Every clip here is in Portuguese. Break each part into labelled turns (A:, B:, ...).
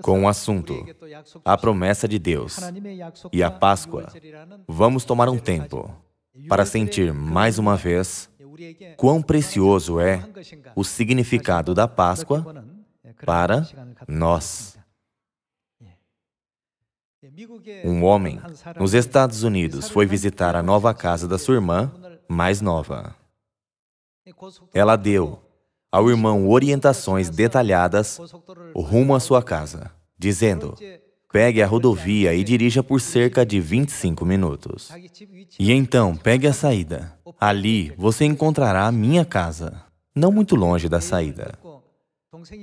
A: com o assunto A Promessa de Deus e a Páscoa, vamos tomar um tempo para sentir mais uma vez quão precioso é o significado da Páscoa para nós. Um homem nos Estados Unidos foi visitar a nova casa da sua irmã mais nova. Ela deu ao irmão orientações detalhadas rumo à sua casa, dizendo: pegue a rodovia e dirija por cerca de 25 minutos. E então, pegue a saída. Ali, você encontrará a minha casa, não muito longe da saída.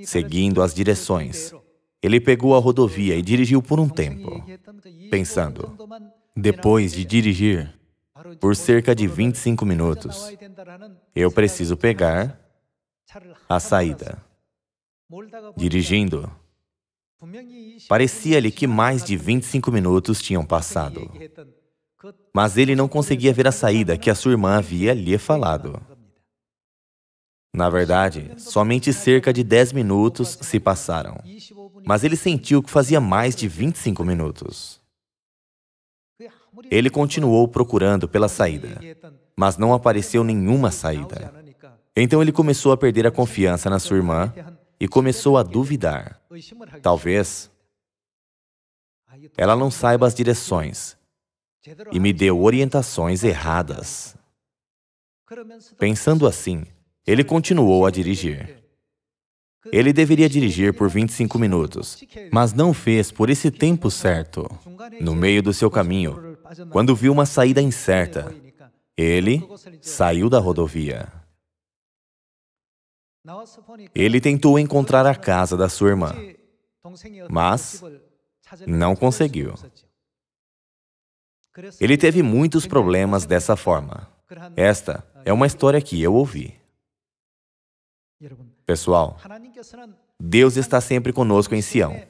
A: Seguindo as direções, ele pegou a rodovia e dirigiu por um tempo, pensando: depois de dirigir por cerca de 25 minutos, eu preciso pegar a saída. Dirigindo, parecia-lhe que mais de 25 minutos tinham passado, mas ele não conseguia ver a saída que a sua irmã havia lhe falado. Na verdade, somente cerca de 10 minutos se passaram, mas ele sentiu que fazia mais de 25 minutos. Ele continuou procurando pela saída, mas não apareceu nenhuma saída. Então ele começou a perder a confiança na sua irmã e começou a duvidar. Talvez ela não saiba as direções e me deu orientações erradas. Pensando assim, ele continuou a dirigir. Ele deveria dirigir por 25 minutos, mas não fez por esse tempo certo. No meio do seu caminho, quando viu uma saída incerta, ele saiu da rodovia. Ele tentou encontrar a casa da sua irmã, mas não conseguiu. Ele teve muitos problemas dessa forma. Esta é uma história que eu ouvi. Pessoal, Deus está sempre conosco em Sião,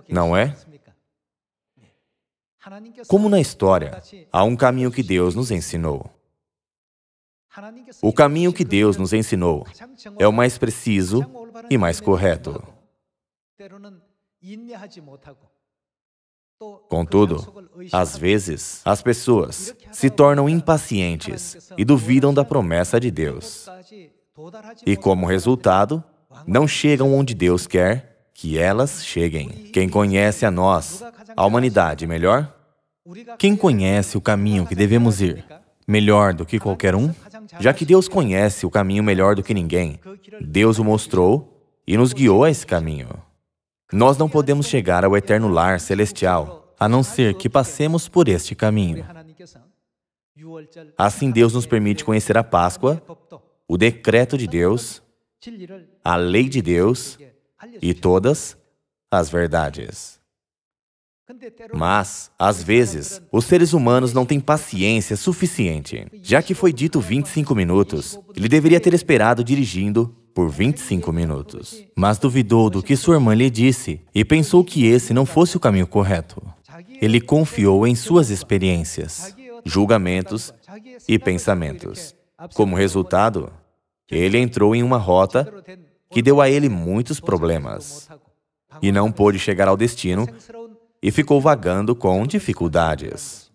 A: não é? Como na história, há um caminho que Deus nos ensinou. O caminho que Deus nos ensinou é o mais preciso e mais correto. Contudo, às vezes, as pessoas se tornam impacientes e duvidam da promessa de Deus. E, como resultado, não chegam onde Deus quer que elas cheguem. Quem conhece a nós, a humanidade, melhor? Quem conhece o caminho que devemos ir melhor do que qualquer um? Já que Deus conhece o caminho melhor do que ninguém, Deus o mostrou e nos guiou a esse caminho. Nós não podemos chegar ao eterno lar celestial, a não ser que passemos por este caminho. Assim, Deus nos permite conhecer a Páscoa, o decreto de Deus, a lei de Deus e todas as verdades. Mas, às vezes, os seres humanos não têm paciência suficiente. Já que foi dito 25 minutos, ele deveria ter esperado dirigindo por 25 minutos. Mas duvidou do que sua irmã lhe disse e pensou que esse não fosse o caminho correto. Ele confiou em suas experiências, julgamentos e pensamentos. Como resultado, ele entrou em uma rota que deu a ele muitos problemas e não pôde chegar ao destino e ficou vagando com dificuldades.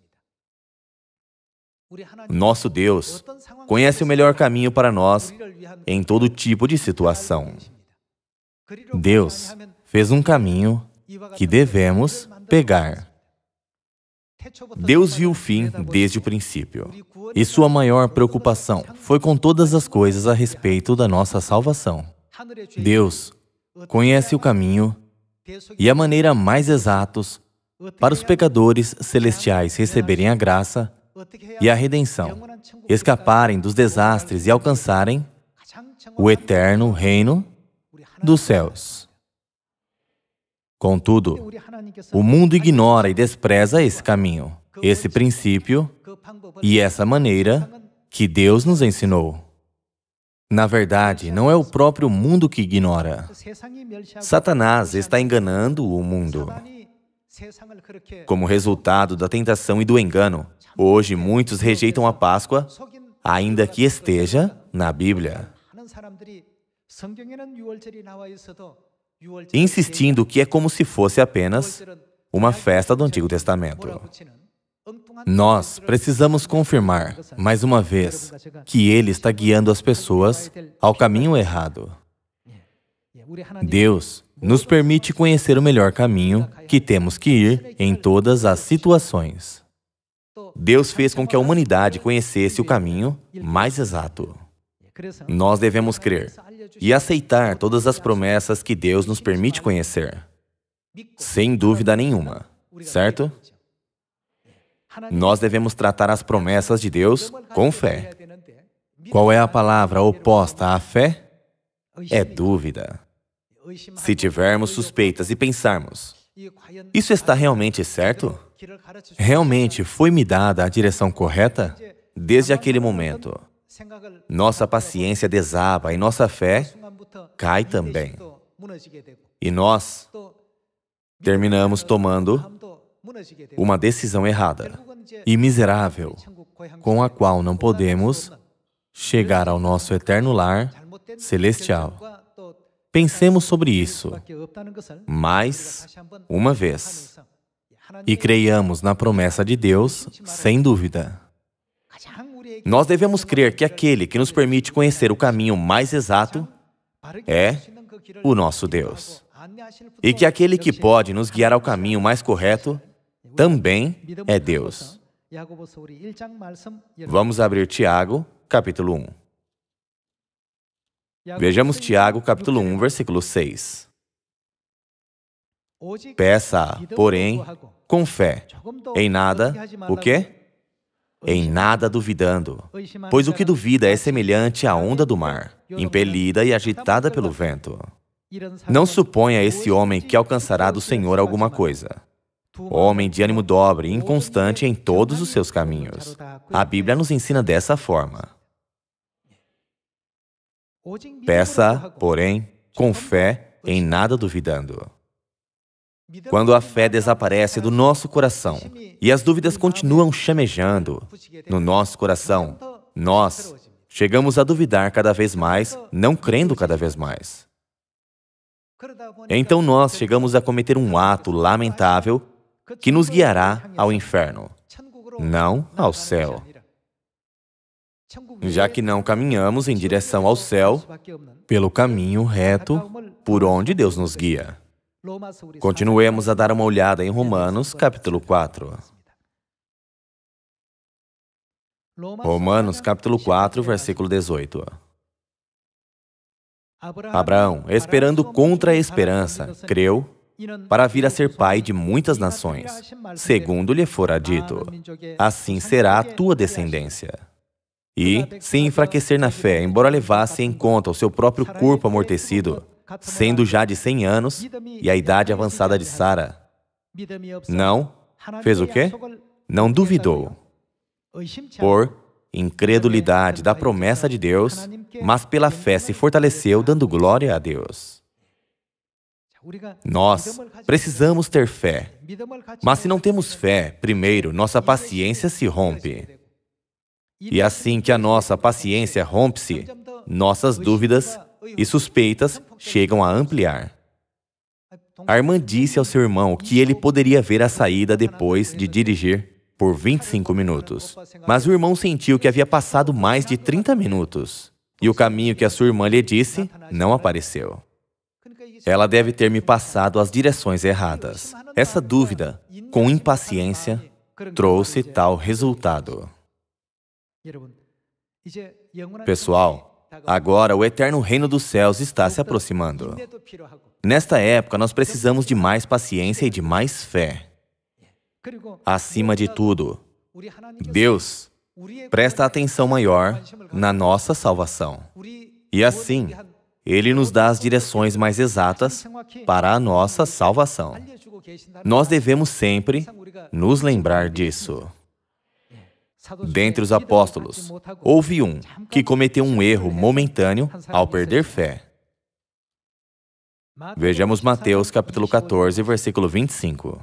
A: Nosso Deus conhece o melhor caminho para nós em todo tipo de situação. Deus fez um caminho que devemos pegar. Deus viu o fim desde o princípio, e sua maior preocupação foi com todas as coisas a respeito da nossa salvação. Deus conhece o caminho e a maneira mais exatos para os pecadores celestiais receberem a graça e a redenção, escaparem dos desastres e alcançarem o eterno reino dos céus. Contudo, o mundo ignora e despreza esse caminho, esse princípio e essa maneira que Deus nos ensinou. Na verdade, não é o próprio mundo que ignora. Satanás está enganando o mundo. Como resultado da tentação e do engano, hoje muitos rejeitam a Páscoa, ainda que esteja na Bíblia. insistindo que é como se fosse apenas uma festa do Antigo Testamento. Nós precisamos confirmar, mais uma vez, que Ele está guiando as pessoas ao caminho errado. Deus nos permite conhecer o melhor caminho que temos que ir em todas as situações. Deus fez com que a humanidade conhecesse o caminho mais exato. Nós devemos crer e aceitar todas as promessas que Deus nos permite conhecer, sem dúvida nenhuma, certo? Nós devemos tratar as promessas de Deus com fé. Qual é a palavra oposta à fé? É dúvida. Se tivermos suspeitas e pensarmos, isso está realmente certo? Realmente foi-me dada a direção correta? Desde aquele momento, nossa paciência desaba e nossa fé cai também. E nós terminamos tomando uma decisão errada e miserável, com a qual não podemos chegar ao nosso eterno lar celestial. Pensemos sobre isso mais uma vez e creiamos na promessa de Deus sem dúvida. Nós devemos crer que aquele que nos permite conhecer o caminho mais exato é o nosso Deus. E que aquele que pode nos guiar ao caminho mais correto também é Deus. Vamos abrir Tiago, capítulo 1. Vejamos Tiago, capítulo 1, versículo 6. Peça, porém, com fé, em nada, o quê? Em nada duvidando, pois o que duvida é semelhante à onda do mar, impelida e agitada pelo vento. Não suponha esse homem que alcançará do Senhor alguma coisa. Homem de ânimo dobre e inconstante em todos os seus caminhos. A Bíblia nos ensina dessa forma. Peça, porém, com fé, em nada duvidando. Quando a fé desaparece do nosso coração e as dúvidas continuam chamejando no nosso coração, nós chegamos a duvidar cada vez mais, não crendo cada vez mais. Então nós chegamos a cometer um ato lamentável que nos guiará ao inferno, não ao céu. Já que não caminhamos em direção ao céu pelo caminho reto por onde Deus nos guia. Continuemos a dar uma olhada em Romanos, capítulo 4. Romanos, capítulo 4, versículo 18. Abraão, esperando contra a esperança, creu para vir a ser pai de muitas nações, segundo lhe fora dito, assim será a tua descendência. E, sem enfraquecer na fé, embora levasse em conta o seu próprio corpo amortecido, sendo já de 100 anos, e a idade avançada de Sara, não fez o quê? Não duvidou, por incredulidade da promessa de Deus, mas pela fé se fortaleceu, dando glória a Deus. Nós precisamos ter fé, mas se não temos fé, primeiro, nossa paciência se rompe. E assim que a nossa paciência rompe-se, nossas dúvidas e suspeitas chegam a ampliar. A irmã disse ao seu irmão que ele poderia ver a saída depois de dirigir por 25 minutos. Mas o irmão sentiu que havia passado mais de 30 minutos. E o caminho que a sua irmã lhe disse não apareceu. Ela deve ter me passado as direções erradas. Essa dúvida, com impaciência, trouxe tal resultado. Pessoal, agora o eterno reino dos céus está se aproximando. Nesta época, nós precisamos de mais paciência e de mais fé. Acima de tudo, Deus presta atenção maior na nossa salvação. E assim, Ele nos dá as direções mais exatas para a nossa salvação. Nós devemos sempre nos lembrar disso. Dentre os apóstolos, houve um que cometeu um erro momentâneo ao perder fé. Vejamos Mateus capítulo 14, versículo 25.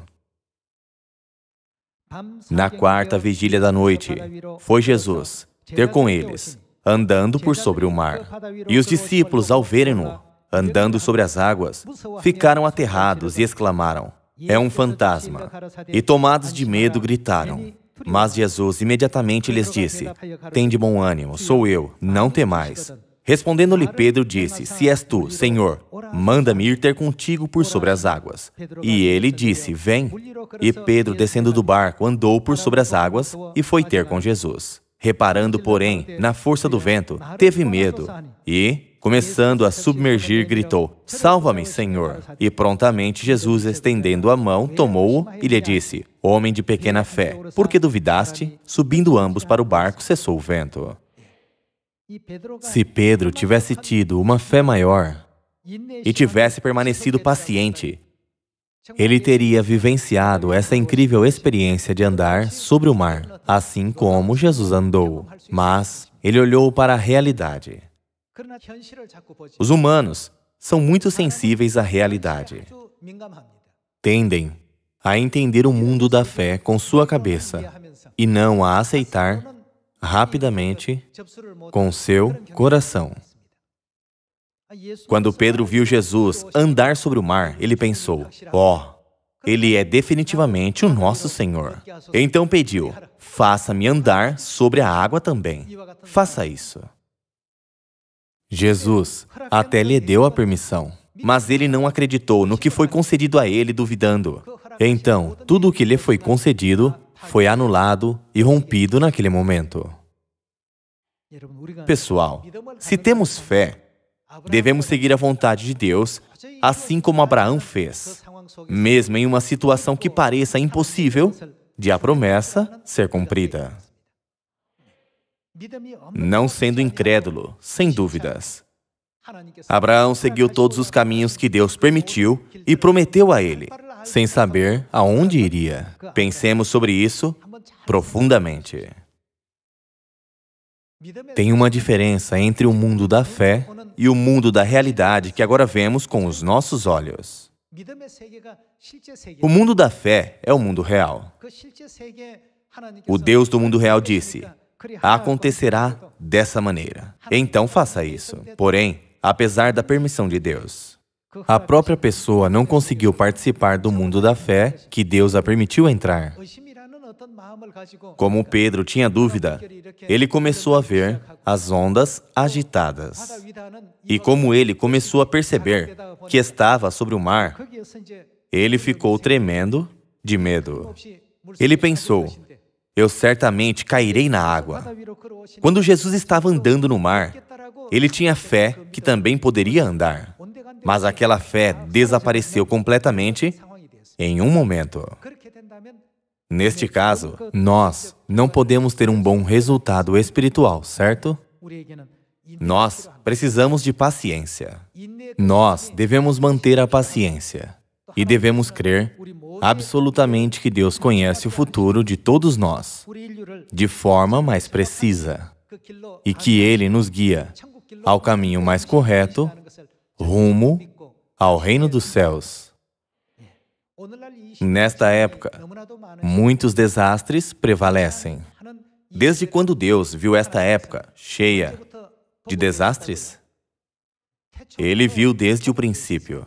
A: Na quarta vigília da noite, foi Jesus ter com eles, andando por sobre o mar. E os discípulos, ao verem-no, andando sobre as águas, ficaram aterrados e exclamaram: é um fantasma. E tomados de medo, gritaram. Mas Jesus imediatamente lhes disse: tende bom ânimo, sou eu, não temais. Respondendo-lhe Pedro, disse: se és tu, Senhor, manda-me ir ter contigo por sobre as águas. E ele disse: vem. E Pedro, descendo do barco, andou por sobre as águas e foi ter com Jesus. Reparando, porém, na força do vento, teve medo e, começando a submergir, gritou: salva-me, Senhor! E prontamente Jesus, estendendo a mão, tomou-o e lhe disse: homem de pequena fé, por que duvidaste? Subindo ambos para o barco, cessou o vento. Se Pedro tivesse tido uma fé maior e tivesse permanecido paciente, ele teria vivenciado essa incrível experiência de andar sobre o mar, assim como Jesus andou. Mas ele olhou para a realidade. Os humanos são muito sensíveis à realidade. Tendem a entender o mundo da fé com sua cabeça e não a aceitar rapidamente com seu coração. Quando Pedro viu Jesus andar sobre o mar, ele pensou: ó, ele é definitivamente o nosso Senhor. Então pediu: faça-me andar sobre a água também. Faça isso. Jesus até lhe deu a permissão, mas ele não acreditou no que foi concedido a ele, duvidando. Então, tudo o que lhe foi concedido foi anulado e rompido naquele momento. Pessoal, se temos fé, devemos seguir a vontade de Deus, assim como Abraão fez, mesmo em uma situação que pareça impossível de a promessa ser cumprida. Não sendo incrédulo, sem dúvidas. Abraão seguiu todos os caminhos que Deus permitiu e prometeu a ele, sem saber aonde iria. Pensemos sobre isso profundamente. Tem uma diferença entre o mundo da fé e o mundo da realidade que agora vemos com os nossos olhos. O mundo da fé é o mundo real. O Deus do mundo real disse: acontecerá dessa maneira. Então faça isso. Porém, apesar da permissão de Deus, a própria pessoa não conseguiu participar do mundo da fé que Deus a permitiu entrar. Como Pedro tinha dúvida, ele começou a ver as ondas agitadas. E como ele começou a perceber que estava sobre o mar, ele ficou tremendo de medo. Ele pensou: eu certamente cairei na água. Quando Jesus estava andando no mar, ele tinha fé que também poderia andar. Mas aquela fé desapareceu completamente em um momento. Neste caso, nós não podemos ter um bom resultado espiritual, certo? Nós precisamos de paciência. Nós devemos manter a paciência. E devemos crer absolutamente que Deus conhece o futuro de todos nós, de forma mais precisa, e que Ele nos guia ao caminho mais correto, rumo ao reino dos céus. Nesta época, muitos desastres prevalecem. Desde quando Deus viu esta época cheia de desastres? Ele viu desde o princípio.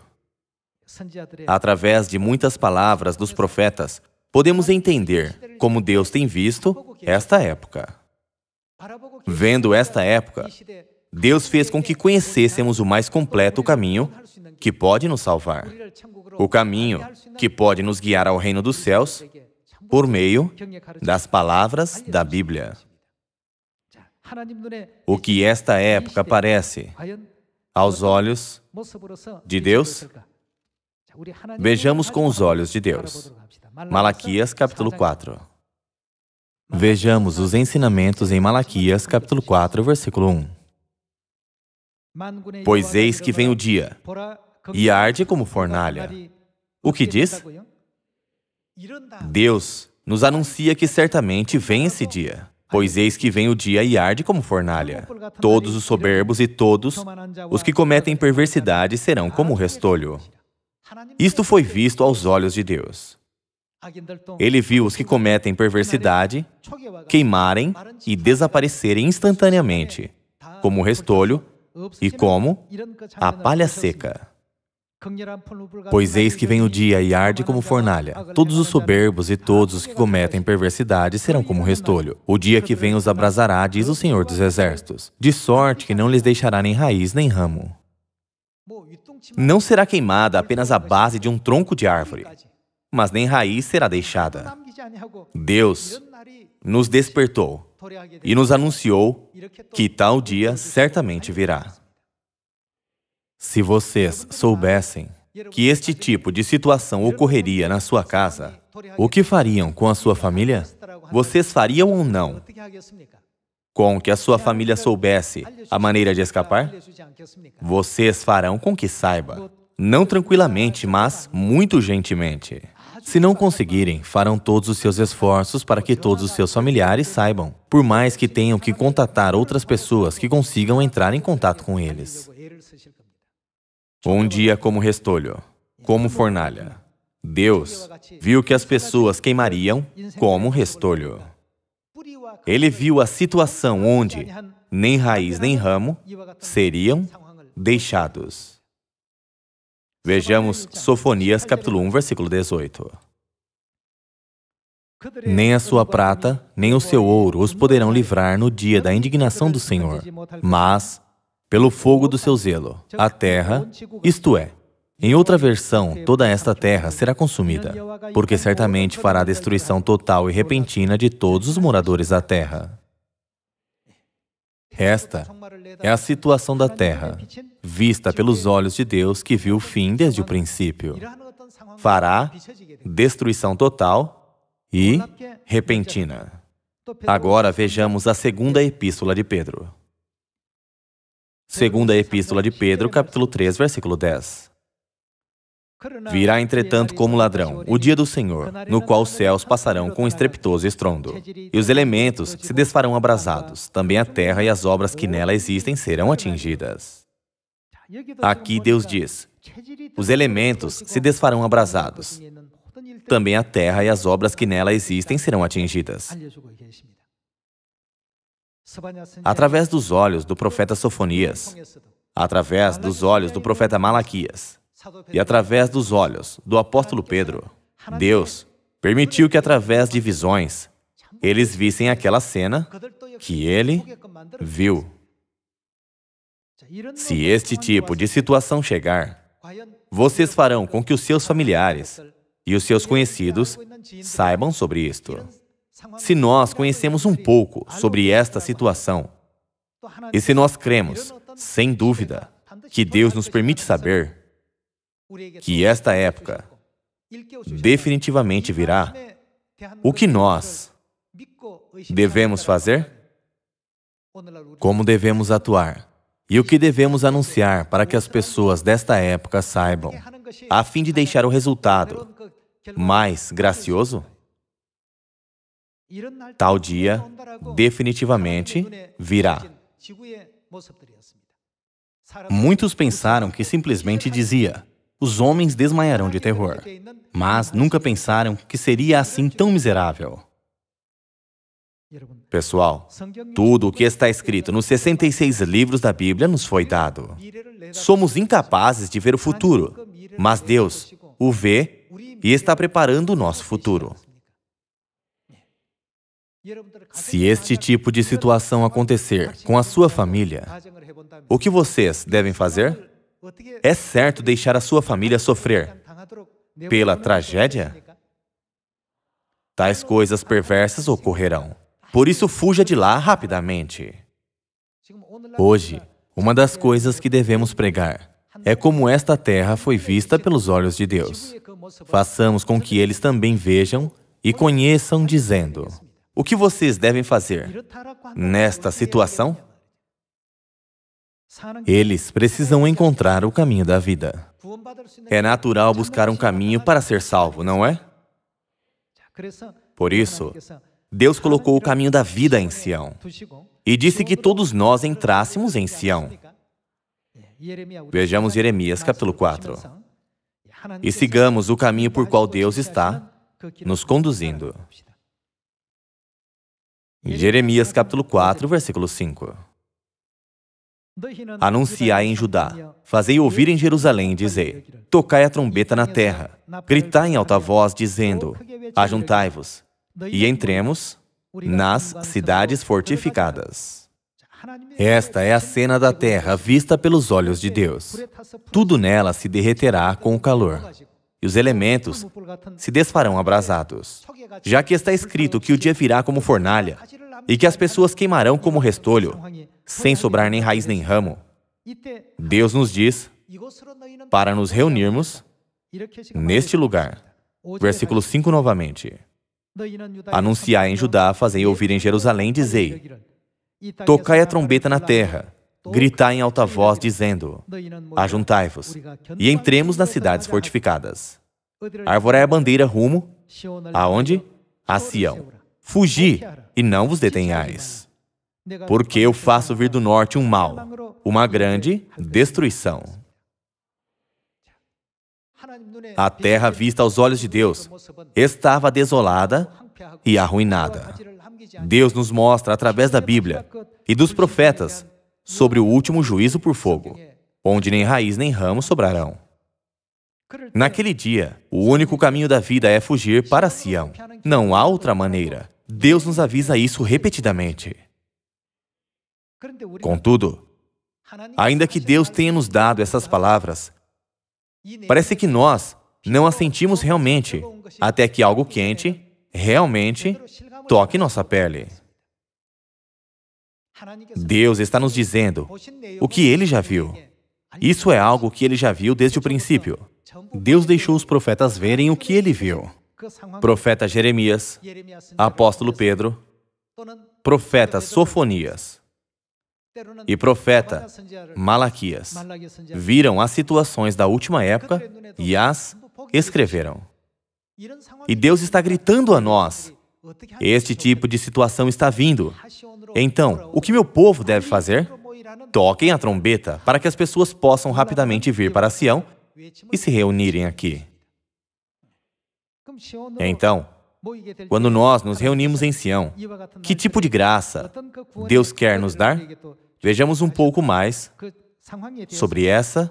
A: Através de muitas palavras dos profetas, podemos entender como Deus tem visto esta época. Vendo esta época, Deus fez com que conhecêssemos o mais completo caminho que pode nos salvar. O caminho que pode nos guiar ao reino dos céus por meio das palavras da Bíblia. O que esta época parece aos olhos de Deus? Vejamos com os olhos de Deus. Malaquias, capítulo 4. Vejamos os ensinamentos em Malaquias, capítulo 4, versículo 1. Pois eis que vem o dia, e arde como fornalha. O que diz? Deus nos anuncia que certamente vem esse dia. Pois eis que vem o dia e arde como fornalha. Todos os soberbos e todos os que cometem perversidade serão como restolho. Isto foi visto aos olhos de Deus. Ele viu os que cometem perversidade queimarem e desaparecerem instantaneamente, como restolho, e como a palha seca. Pois eis que vem o dia e arde como fornalha. Todos os soberbos e todos os que cometem perversidade serão como restolho. O dia que vem os abrasará, diz o Senhor dos Exércitos, de sorte que não lhes deixará nem raiz nem ramo. Não será queimada apenas a base de um tronco de árvore, mas nem raiz será deixada. Deus nos despertou e nos anunciou que tal dia certamente virá. Se vocês soubessem que este tipo de situação ocorreria na sua casa, o que fariam com a sua família? Vocês fariam ou não com que a sua família soubesse a maneira de escapar? Vocês farão com que saiba, não tranquilamente, mas muito gentilmente. Se não conseguirem, farão todos os seus esforços para que todos os seus familiares saibam, por mais que tenham que contatar outras pessoas que consigam entrar em contato com eles. Um dia como restolho, como fornalha. Deus viu que as pessoas queimariam como restolho. Ele viu a situação onde nem raiz nem ramo seriam deixados. Vejamos Sofonias capítulo 1, versículo 18. Nem a sua prata, nem o seu ouro os poderão livrar no dia da indignação do Senhor, mas pelo fogo do seu zelo, a terra, isto é, em outra versão, toda esta terra será consumida, porque certamente fará destruição total e repentina de todos os moradores da terra. Esta é a situação da terra, vista pelos olhos de Deus que viu o fim desde o princípio. Fará destruição total e repentina. Agora vejamos a segunda epístola de Pedro. Segunda epístola de Pedro, capítulo 3, versículo 10. Virá, entretanto, como ladrão, o dia do Senhor, no qual os céus passarão com estrepitoso estrondo, e os elementos se desfarão abrasados, também a terra e as obras que nela existem serão atingidas. Aqui Deus diz, os elementos se desfarão abrasados, também a terra e as obras que nela existem serão atingidas. Através dos olhos do profeta Sofonias, através dos olhos do profeta Malaquias e através dos olhos do apóstolo Pedro, Deus permitiu que através de visões eles vissem aquela cena que ele viu. Se este tipo de situação chegar, vocês farão com que os seus familiares e os seus conhecidos saibam sobre isto. Se nós conhecemos um pouco sobre esta situação, e se nós cremos, sem dúvida, que Deus nos permite saber que esta época definitivamente virá, o que nós devemos fazer? Como devemos atuar? E o que devemos anunciar para que as pessoas desta época saibam, a fim de deixar o resultado mais gracioso? Tal dia definitivamente virá. Muitos pensaram que simplesmente dizia, os homens desmaiarão de terror, mas nunca pensaram que seria assim tão miserável. Pessoal, tudo o que está escrito nos 66 livros da Bíblia nos foi dado. Somos incapazes de ver o futuro, mas Deus o vê e está preparando o nosso futuro. Se este tipo de situação acontecer com a sua família, o que vocês devem fazer? É certo deixar a sua família sofrer pela tragédia? Tais coisas perversas ocorrerão. Por isso, fuja de lá rapidamente. Hoje, uma das coisas que devemos pregar é como esta terra foi vista pelos olhos de Deus. Façamos com que eles também vejam e conheçam, dizendo, o que vocês devem fazer nesta situação? Eles precisam encontrar o caminho da vida. É natural buscar um caminho para ser salvo, não é? Por isso, Deus colocou o caminho da vida em Sião e disse que todos nós entrássemos em Sião. Vejamos Jeremias capítulo 4. E sigamos o caminho por qual Deus está nos conduzindo. Jeremias capítulo 4, versículo 5. Anunciai em Judá, fazei ouvir em Jerusalém, dizei: tocai a trombeta na terra, gritai em alta voz, dizendo: ajuntai-vos, e entremos nas cidades fortificadas. Esta é a cena da terra vista pelos olhos de Deus. Tudo nela se derreterá com o calor, e os elementos se desfarão abrasados. Já que está escrito que o dia virá como fornalha, e que as pessoas queimarão como restolho, sem sobrar nem raiz nem ramo, Deus nos diz para nos reunirmos neste lugar. Versículo 5 novamente. Anunciai em Judá, fazei ouvir em Jerusalém, dizei: tocai a trombeta na terra, gritai em alta voz, dizendo: ajuntai-vos, e entremos nas cidades fortificadas. Arvorai a bandeira rumo aonde? A Sião. Fugi, e não vos detenhais, porque eu faço vir do norte um mal, uma grande destruição. A terra vista aos olhos de Deus estava desolada e arruinada. Deus nos mostra, através da Bíblia e dos profetas, sobre o último juízo por fogo, onde nem raiz nem ramo sobrarão. Naquele dia, o único caminho da vida é fugir para Sião. Não há outra maneira. Deus nos avisa isso repetidamente. Contudo, ainda que Deus tenha nos dado essas palavras, parece que nós não as sentimos realmente, até que algo quente realmente toque nossa pele. Deus está nos dizendo o que Ele já viu. Isso é algo que Ele já viu desde o princípio. Deus deixou os profetas verem o que Ele viu. Profeta Jeremias, apóstolo Pedro, profeta Sofonias e profeta Malaquias viram as situações da última época e as escreveram. E Deus está gritando a nós: este tipo de situação está vindo. Então, o que meu povo deve fazer? Toquem a trombeta para que as pessoas possam rapidamente vir para Sião e se reunirem aqui. Então, quando nós nos reunimos em Sião, que tipo de graça Deus quer nos dar? Vejamos um pouco mais sobre essa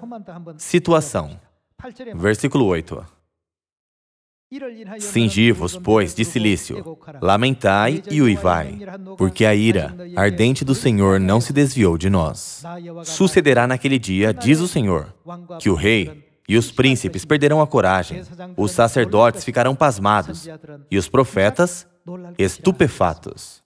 A: situação. Versículo 8. Cingi-vos, pois, de cilício, lamentai e uivai, porque a ira ardente do Senhor não se desviou de nós. Sucederá naquele dia, diz o Senhor, que o rei e os príncipes perderão a coragem, os sacerdotes ficarão pasmados, e os profetas estupefatos.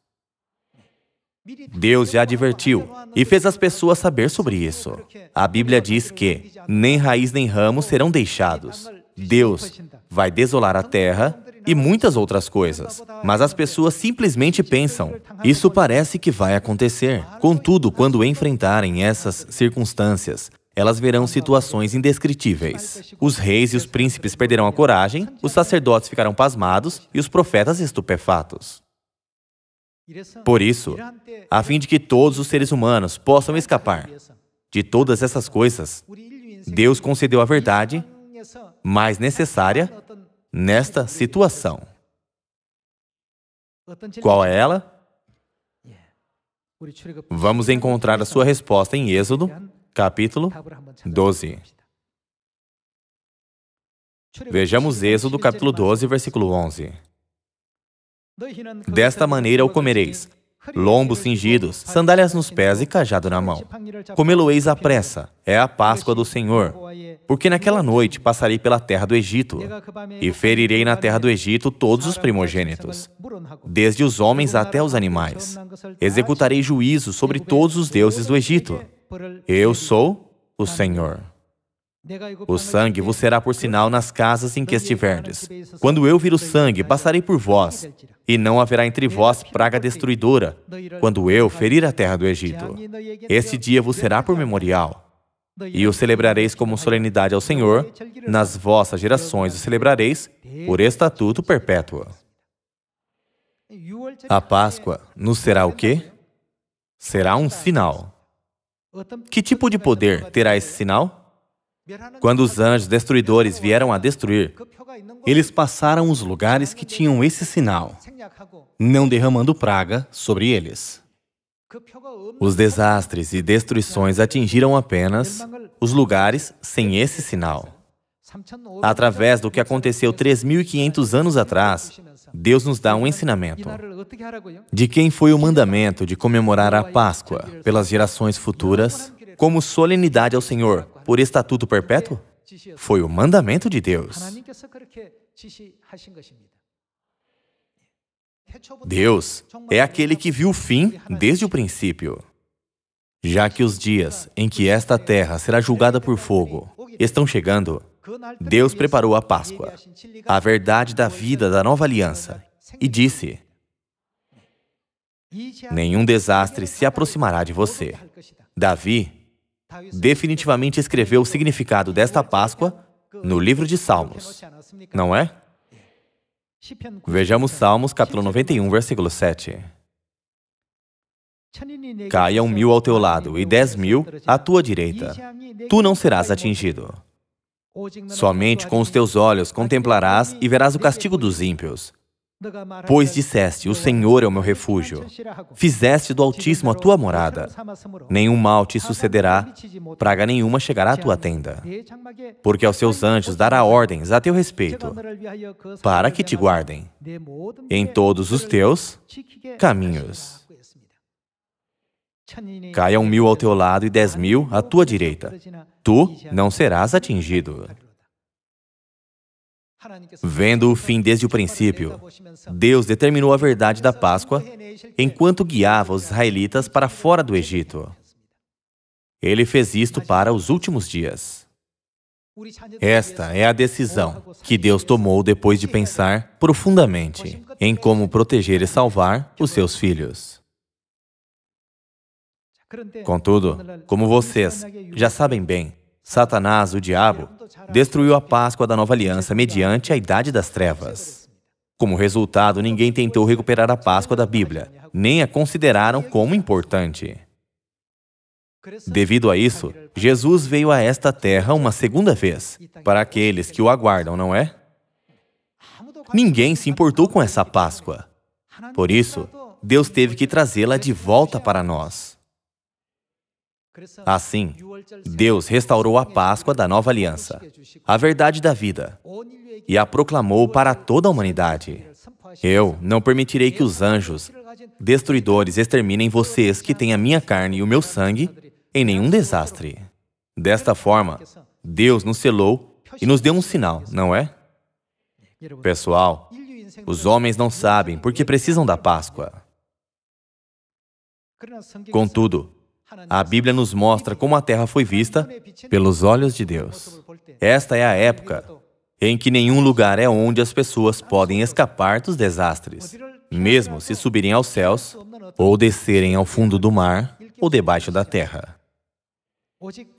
A: Deus já advertiu e fez as pessoas saber sobre isso. A Bíblia diz que nem raiz nem ramo serão deixados. Deus vai desolar a terra e muitas outras coisas. Mas as pessoas simplesmente pensam: isso parece que vai acontecer. Contudo, quando enfrentarem essas circunstâncias, elas verão situações indescritíveis. Os reis e os príncipes perderão a coragem, os sacerdotes ficarão pasmados e os profetas estupefatos. Por isso, a fim de que todos os seres humanos possam escapar de todas essas coisas, Deus concedeu a verdade mais necessária nesta situação. Qual é ela? Vamos encontrar a sua resposta em Êxodo, capítulo 12. Vejamos Êxodo, capítulo 12, versículo 11. Desta maneira o comereis: lombos cingidos, sandálias nos pés e cajado na mão. Comê-lo-eis à pressa, é a Páscoa do Senhor. Porque naquela noite passarei pela terra do Egito, e ferirei na terra do Egito todos os primogênitos, desde os homens até os animais. Executarei juízo sobre todos os deuses do Egito. Eu sou o Senhor. O sangue vos será por sinal nas casas em que estiverdes. Quando eu vir o sangue, passarei por vós, e não haverá entre vós praga destruidora, quando eu ferir a terra do Egito. Este dia vos será por memorial, e o celebrareis como solenidade ao Senhor. Nas vossas gerações o celebrareis por estatuto perpétuo. A Páscoa nos será o quê? Será um sinal. Que tipo de poder terá esse sinal? Quando os anjos destruidores vieram a destruir, eles passaram os lugares que tinham esse sinal, não derramando praga sobre eles. Os desastres e destruições atingiram apenas os lugares sem esse sinal. Através do que aconteceu 3.500 anos atrás, Deus nos dá um ensinamento. De quem foi o mandamento de comemorar a Páscoa pelas gerações futuras como solenidade ao Senhor por estatuto perpétuo? Foi o mandamento de Deus. Deus é aquele que viu o fim desde o princípio. Já que os dias em que esta terra será julgada por fogo estão chegando, Deus preparou a Páscoa, a verdade da vida da nova aliança, e disse: nenhum desastre se aproximará de você. Davi definitivamente escreveu o significado desta Páscoa no livro de Salmos, não é? Vejamos Salmos, capítulo 91, versículo 7. Caiam 1.000 ao teu lado e 10.000 à tua direita. Tu não serás atingido. Somente com os teus olhos contemplarás e verás o castigo dos ímpios. Pois disseste, o Senhor é o meu refúgio. Fizeste do Altíssimo a tua morada. Nenhum mal te sucederá, praga nenhuma chegará à tua tenda. Porque aos seus anjos dará ordens a teu respeito, para que te guardem em todos os teus caminhos. Caia 1.000 ao teu lado e 10.000 à tua direita. Tu não serás atingido. Vendo o fim desde o princípio, Deus determinou a verdade da Páscoa enquanto guiava os israelitas para fora do Egito. Ele fez isto para os últimos dias. Esta é a decisão que Deus tomou depois de pensar profundamente em como proteger e salvar os seus filhos. Contudo, como vocês já sabem bem, Satanás, o diabo, destruiu a Páscoa da nova aliança mediante a Idade das Trevas. Como resultado, ninguém tentou recuperar a Páscoa da Bíblia, nem a consideraram como importante. Devido a isso, Jesus veio a esta terra uma segunda vez, para aqueles que o aguardam, não é? Ninguém se importou com essa Páscoa. Por isso, Deus teve que trazê-la de volta para nós. Assim, Deus restaurou a Páscoa da nova aliança, a verdade da vida, e a proclamou para toda a humanidade. Eu não permitirei que os anjos destruidores exterminem vocês que têm a minha carne e o meu sangue em nenhum desastre. Desta forma, Deus nos selou e nos deu um sinal, não é? Pessoal, os homens não sabem porque precisam da Páscoa. Contudo, a Bíblia nos mostra como a terra foi vista pelos olhos de Deus. Esta é a época em que nenhum lugar é onde as pessoas podem escapar dos desastres, mesmo se subirem aos céus, ou descerem ao fundo do mar, ou debaixo da terra.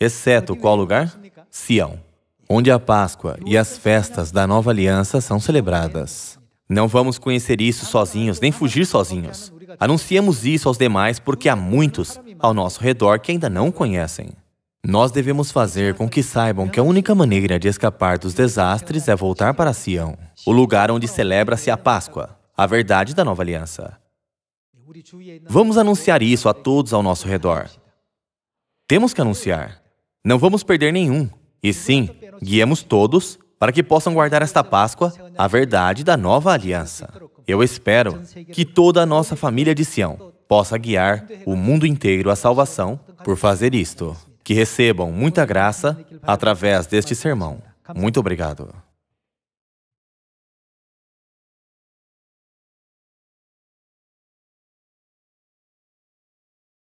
A: Exceto qual lugar? Sião, onde a Páscoa e as festas da nova aliança são celebradas. Não vamos conhecer isso sozinhos, nem fugir sozinhos. Anunciemos isso aos demais porque há muitos ao nosso redor que ainda não conhecem. Nós devemos fazer com que saibam que a única maneira de escapar dos desastres é voltar para Sião, o lugar onde celebra-se a Páscoa, a verdade da nova aliança. Vamos anunciar isso a todos ao nosso redor. Temos que anunciar. Não vamos perder nenhum. E sim, guiemos todos para que possam guardar esta Páscoa, a verdade da nova aliança. Eu espero que toda a nossa família de Sião possa guiar o mundo inteiro à salvação por fazer isto. Que recebam muita graça através deste sermão. Muito obrigado.